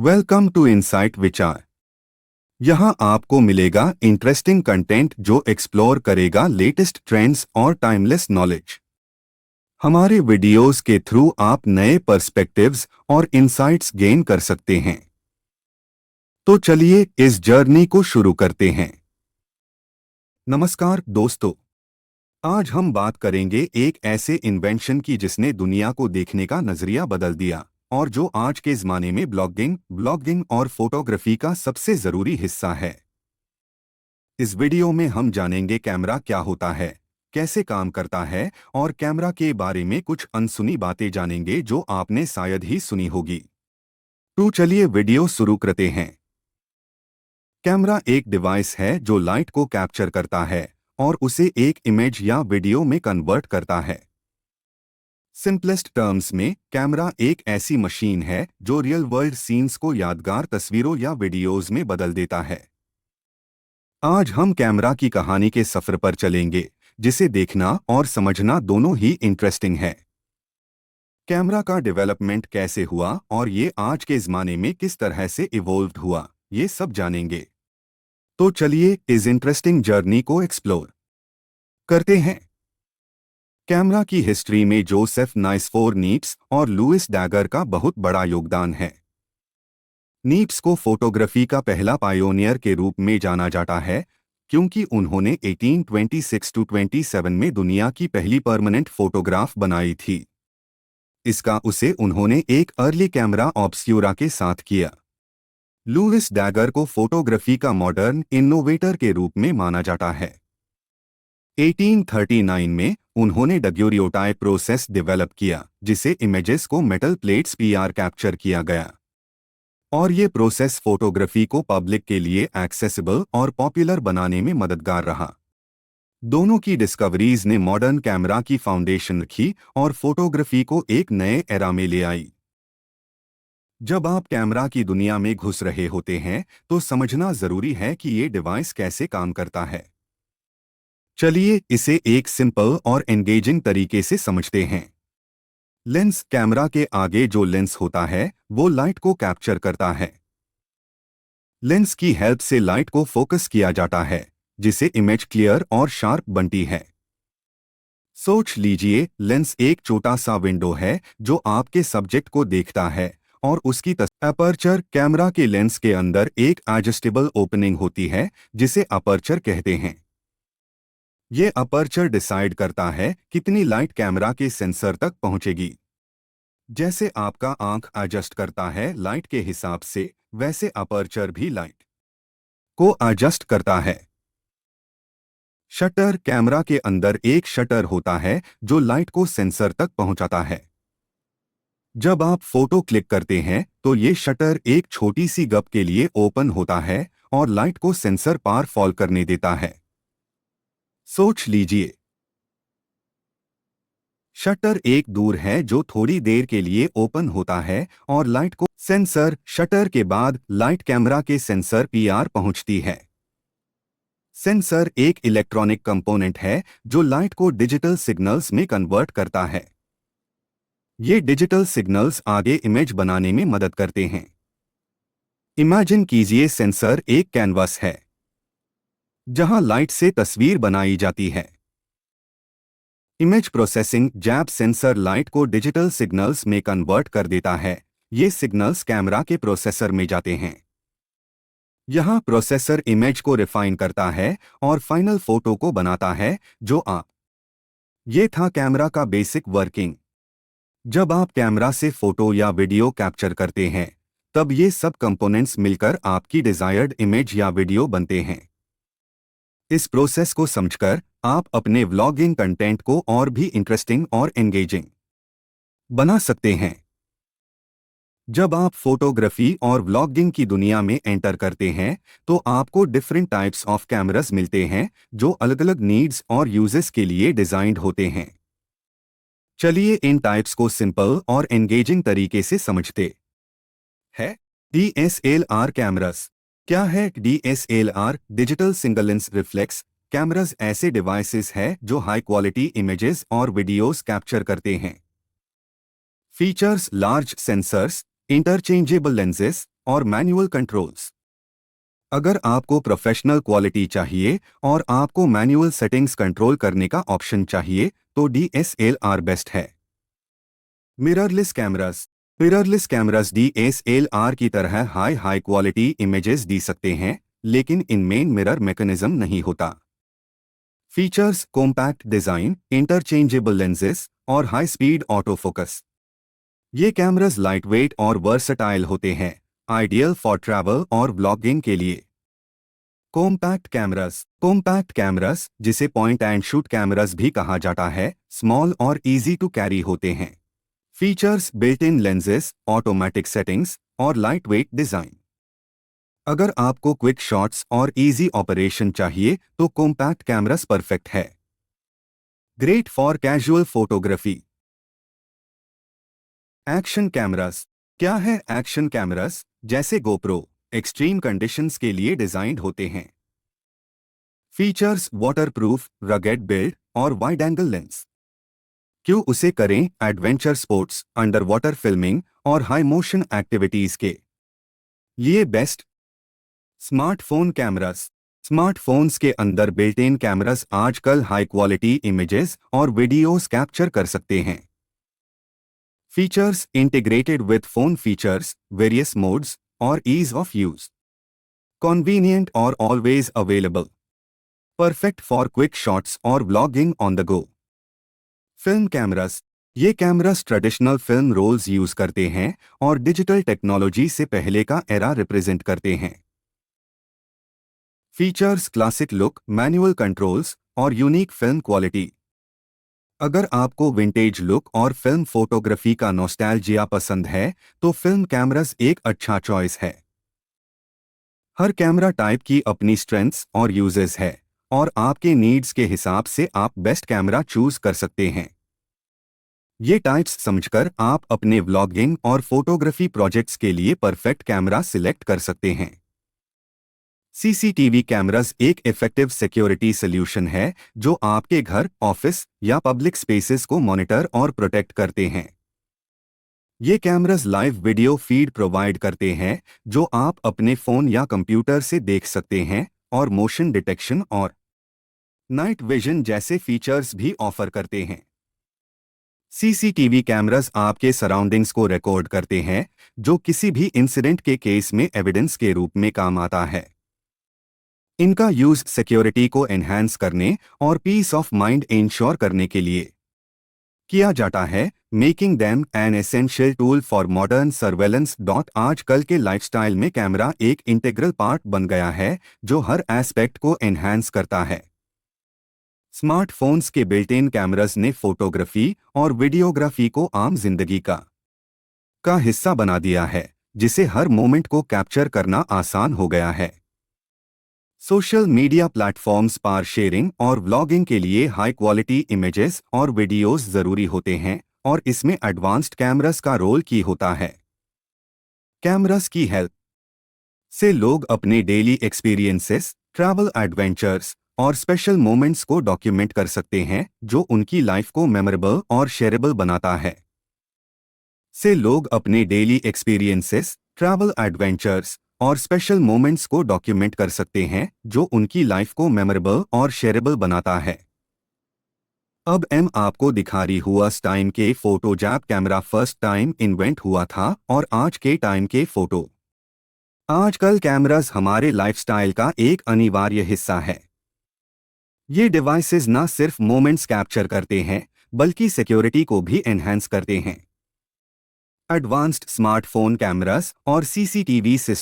Welcome to insight विचार। यहाँ आपको मिलेगा इंटरेस्टिंग कंटेंट जो एक्सप्लोर करेगा लेटेस्ट ट्रेंड्स और टाइमलेस नॉलेज। हमारे वीडियोस के थ्रू आप नए पर्सपेक्टिव्स और इंसाइट्स गेन कर सकते हैं। तो चलिए इस जर्नी को शुरू करते हैं। नमस्कार दोस्तों, आज हम बात करेंगे एक ऐसे इन्वेंशन की जिसने दुनिया को देखने का नजरिया बदल दिया और जो आज के ज़माने में ब्लॉगिंग और फोटोग्राफी का सबसे ज़रूरी हिस्सा है। इस वीडियो में हम जानेंगे कैमरा क्या होता है, कैसे काम करता है और कैमरा के बारे में कुछ अनसुनी बातें जानेंगे जो आपने शायद ही सुनी होगी। तो चलिए वीडियो शुरू करते हैं। कैमरा एक डिवाइस है जो लाइट को कैप्चर करता है और उसे एक इमेज या वीडियो में कन्वर्ट करता है। सिंपलेस्ट टर्म्स में कैमरा एक ऐसी मशीन है जो रियल वर्ल्ड सीन्स को यादगार तस्वीरों या वीडियोज में बदल देता है। आज हम कैमरा की कहानी के सफर पर चलेंगे, जिसे देखना और समझना दोनों ही इंटरेस्टिंग है। कैमरा का डेवलपमेंट कैसे हुआ और ये आज के ज़माने में किस तरह से इवॉल्व हुआ, ये सब जानेंगे। तो चलिए इस इंटरेस्टिंग जर्नी को एक्सप्लोर करते हैं। कैमरा की हिस्ट्री में जोसेफ नाइसफोर नीप्स और लुइस डैगर का बहुत बड़ा योगदान है। नीप्स को फोटोग्राफी का पहला पायोनियर के रूप में जाना जाता है क्योंकि उन्होंने 1826-27 में दुनिया की पहली परमानेंट फोटोग्राफ बनाई थी। इसका उसे उन्होंने एक अर्ली कैमरा ऑब्स्क्यूरा के साथ किया। लुइस डैगर को फोटोग्राफी का मॉडर्न इनोवेटर के रूप में माना जाता है। 1839 में उन्होंने डग्योरियोटाइप प्रोसेस डेवलप किया, जिसे इमेजेस को मेटल प्लेट्स पीआर कैप्चर किया गया और ये प्रोसेस फोटोग्राफी को पब्लिक के लिए एक्सेसिबल और पॉपुलर बनाने में मददगार रहा। दोनों की डिस्कवरीज ने मॉडर्न कैमरा की फाउंडेशन रखी और फोटोग्राफी को एक नए एरा में ले आई। जब आप कैमरा की दुनिया में घुस रहे होते हैं तो समझना जरूरी है कि ये डिवाइस कैसे काम करता है। चलिए इसे एक सिंपल और एंगेजिंग तरीके से समझते हैं। लेंस, कैमरा के आगे जो लेंस होता है वो लाइट को कैप्चर करता है। लेंस की हेल्प से लाइट को फोकस किया जाता है, जिससे इमेज क्लियर और शार्प बनती है। सोच लीजिए, लेंस एक छोटा सा विंडो है जो आपके सब्जेक्ट को देखता है और उसकी अपर्चर, कैमरा के लेंस के अंदर एक एडजस्टेबल ओपनिंग होती है जिसे अपर्चर कहते हैं। ये अपर्चर डिसाइड करता है कितनी लाइट कैमरा के सेंसर तक पहुंचेगी। जैसे आपका आंख एडजस्ट करता है लाइट के हिसाब से, वैसे अपर्चर भी लाइट को एडजस्ट करता है। शटर, कैमरा के अंदर एक शटर होता है जो लाइट को सेंसर तक पहुंचाता है। जब आप फोटो क्लिक करते हैं तो ये शटर एक छोटी सी गप के लिए ओपन होता है और लाइट को सेंसर पार फॉल करने देता है। सोच लीजिए, शटर एक दूर है जो थोड़ी देर के लिए ओपन होता है और लाइट को सेंसर, शटर के बाद लाइट कैमरा के सेंसर पीआर पहुंचती है। सेंसर एक इलेक्ट्रॉनिक कंपोनेंट है जो लाइट को डिजिटल सिग्नल्स में कन्वर्ट करता है। ये डिजिटल सिग्नल्स आगे इमेज बनाने में मदद करते हैं। इमेजिन कीजिए, सेंसर एक कैनवास है जहां लाइट से तस्वीर बनाई जाती है। इमेज प्रोसेसिंग, जब सेंसर लाइट को डिजिटल सिग्नल्स में कन्वर्ट कर देता है, ये सिग्नल्स कैमरा के प्रोसेसर में जाते हैं। यहाँ प्रोसेसर इमेज को रिफाइन करता है और फाइनल फोटो को बनाता है जो आप। ये था कैमरा का बेसिक वर्किंग। जब आप कैमरा से फोटो या वीडियो कैप्चर करते हैं तब ये सब कंपोनेंट्स मिलकर आपकी डिजायर्ड इमेज या वीडियो बनते हैं। इस प्रोसेस को समझकर आप अपने व्लॉगिंग कंटेंट को और भी इंटरेस्टिंग और एंगेजिंग बना सकते हैं। जब आप फोटोग्राफी और व्लॉगिंग की दुनिया में एंटर करते हैं तो आपको डिफरेंट टाइप्स ऑफ कैमरास मिलते हैं जो अलग अलग नीड्स और यूजेस के लिए डिजाइंड होते हैं। चलिए इन टाइप्स को सिंपल और एंगेजिंग तरीके से समझते हैं। DSLR cameras. क्या है DSLR? Digital single lens reflex cameras ऐसे डिवाइसेस हैं जो हाई क्वालिटी इमेजेस और वीडियोस कैप्चर करते हैं। Features: large sensors, interchangeable lenses और मैनुअल कंट्रोल्स। अगर आपको प्रोफेशनल क्वालिटी चाहिए और आपको मैनुअल सेटिंग्स कंट्रोल करने का ऑप्शन चाहिए तो DSLR बेस्ट है। Mirrorless cameras. Mirrorless cameras DSLR की तरह हाई क्वालिटी इमेजेस दी सकते हैं, लेकिन इनमें मिरर मैकेनिज्म नहीं होता। Features: compact design, interchangeable lenses और हाई स्पीड ऑटो फोकस। ये कैमरास लाइटवेट और वर्सटाइल होते हैं, आइडियल फॉर ट्रैवल और ब्लॉगिंग के लिए। कॉम्पैक्ट कैमरास, जिसे पॉइंट एंड शूट कैमरास भी कहा जाता है, स्मॉल और इजी टू कैरी होते हैं। Features: built in lenses, automatic settings और लाइटवेट डिजाइन। अगर आपको क्विक शॉट्स और इजी ऑपरेशन चाहिए तो कॉम्पैक्ट कैमरास परफेक्ट है। Great for casual photography. Action cameras. क्या है एक्शन कैमरास? जैसे गोप्रो एक्सट्रीम कंडीशंस के लिए डिजाइंड होते हैं। फीचर्स: वाटरप्रूफ, रगेड बिल्ड और वाइड एंगल लेंस। क्यों उसे करें? Adventure sports, under water filming और हाई मोशन एक्टिविटीज के लिए बेस्ट। Smartphone cameras. स्मार्टफोन्स के अंदर बिल्ट इन कैमरास आजकल हाई क्वालिटी इमेजेस और वीडियोस कैप्चर कर सकते हैं। Features: integrated with phone features, various modes और ईज ऑफ यूज। कॉन्वीनियंट और always available. Perfect for quick shots और blogging on the go. Film cameras. ये cameras traditional film rolls use करते हैं और डिजिटल टेक्नोलॉजी से पहले का एरा रिप्रेजेंट करते हैं। Features: classic look, manual controls और यूनिक फिल्म क्वालिटी। अगर आपको विंटेज लुक और फिल्म फोटोग्राफी का नॉस्टैल्जिया पसंद है तो फिल्म कैमरास एक अच्छा चॉइस है। हर कैमरा टाइप की अपनी स्ट्रेंथ्स और यूजेस है और आपके नीड्स के हिसाब से आप बेस्ट कैमरा चूज कर सकते हैं। ये टाइप्स समझकर आप अपने व्लॉगिंग और फोटोग्राफी प्रोजेक्ट्स के लिए परफेक्ट कैमरा सिलेक्ट कर सकते हैं। CCTV कैमरास एक इफेक्टिव सिक्योरिटी सॉल्यूशन है जो आपके घर, ऑफिस या पब्लिक स्पेसेस को मॉनिटर और प्रोटेक्ट करते हैं। ये cameras live video feed provide करते हैं जो आप अपने फोन या कंप्यूटर से देख सकते हैं और मोशन डिटेक्शन और नाइट विजन जैसे फीचर्स भी ऑफर करते हैं। CCTV कैमरास आपके सराउंडिंग्स को रिकॉर्ड करते हैं, जो किसी भी इंसिडेंट के केस में एविडेंस के रूप में काम आता है। इनका यूज सिक्योरिटी को एनहांस करने और पीस ऑफ माइंड इंश्योर करने के लिए किया जाता है, making them an essential tool for modern surveillance. आजकल के लाइफस्टाइल में कैमरा एक इंटीग्रल पार्ट बन गया है जो हर एस्पेक्ट को एनहांस करता है। स्मार्टफोन्स के बिल्ट इन कैमरास ने फोटोग्राफी और वीडियोग्राफी को आम जिंदगी का हिस्सा बना दिया है, जिसे हर मोमेंट को कैप्चर करना आसान हो गया है। सोशल मीडिया प्लेटफॉर्म्स पर शेयरिंग और व्लॉगिंग के लिए हाई क्वालिटी इमेजेस और वीडियोस जरूरी होते हैं और इसमें एडवांस्ड कैमरास का रोल की होता है। कैमरास की हेल्प से लोग अपने डेली एक्सपीरियंसेस, ट्रैवल एडवेंचर्स और स्पेशल मोमेंट्स को डॉक्यूमेंट कर सकते हैं, जो उनकी लाइफ को मेमोरेबल और शेयरेबल बनाता है। से लोग अपने डेली एक्सपीरियंसेस, ट्रैवल एडवेंचर्स और स्पेशल मोमेंट्स को डॉक्यूमेंट कर सकते हैं, जो उनकी लाइफ को मेमोरेबल और शेयरेबल बनाता है। अब आपको दिखा रही हुआ टाइम के photo JAP camera first time invent हुआ था और आज के टाइम के फोटो आजकल कैमरास हमारे लाइफस्टाइल का एक अनिवार्य हिस्सा है। ये डिवाइसेस न सिर्फ मोमेंट्स कैप्चर करते हैं बल्कि सिक्योरिटी को भी एनहांस करते हैं। एडवांस्ड स्मार्टफोन कैमरास और CCTV सिस्टम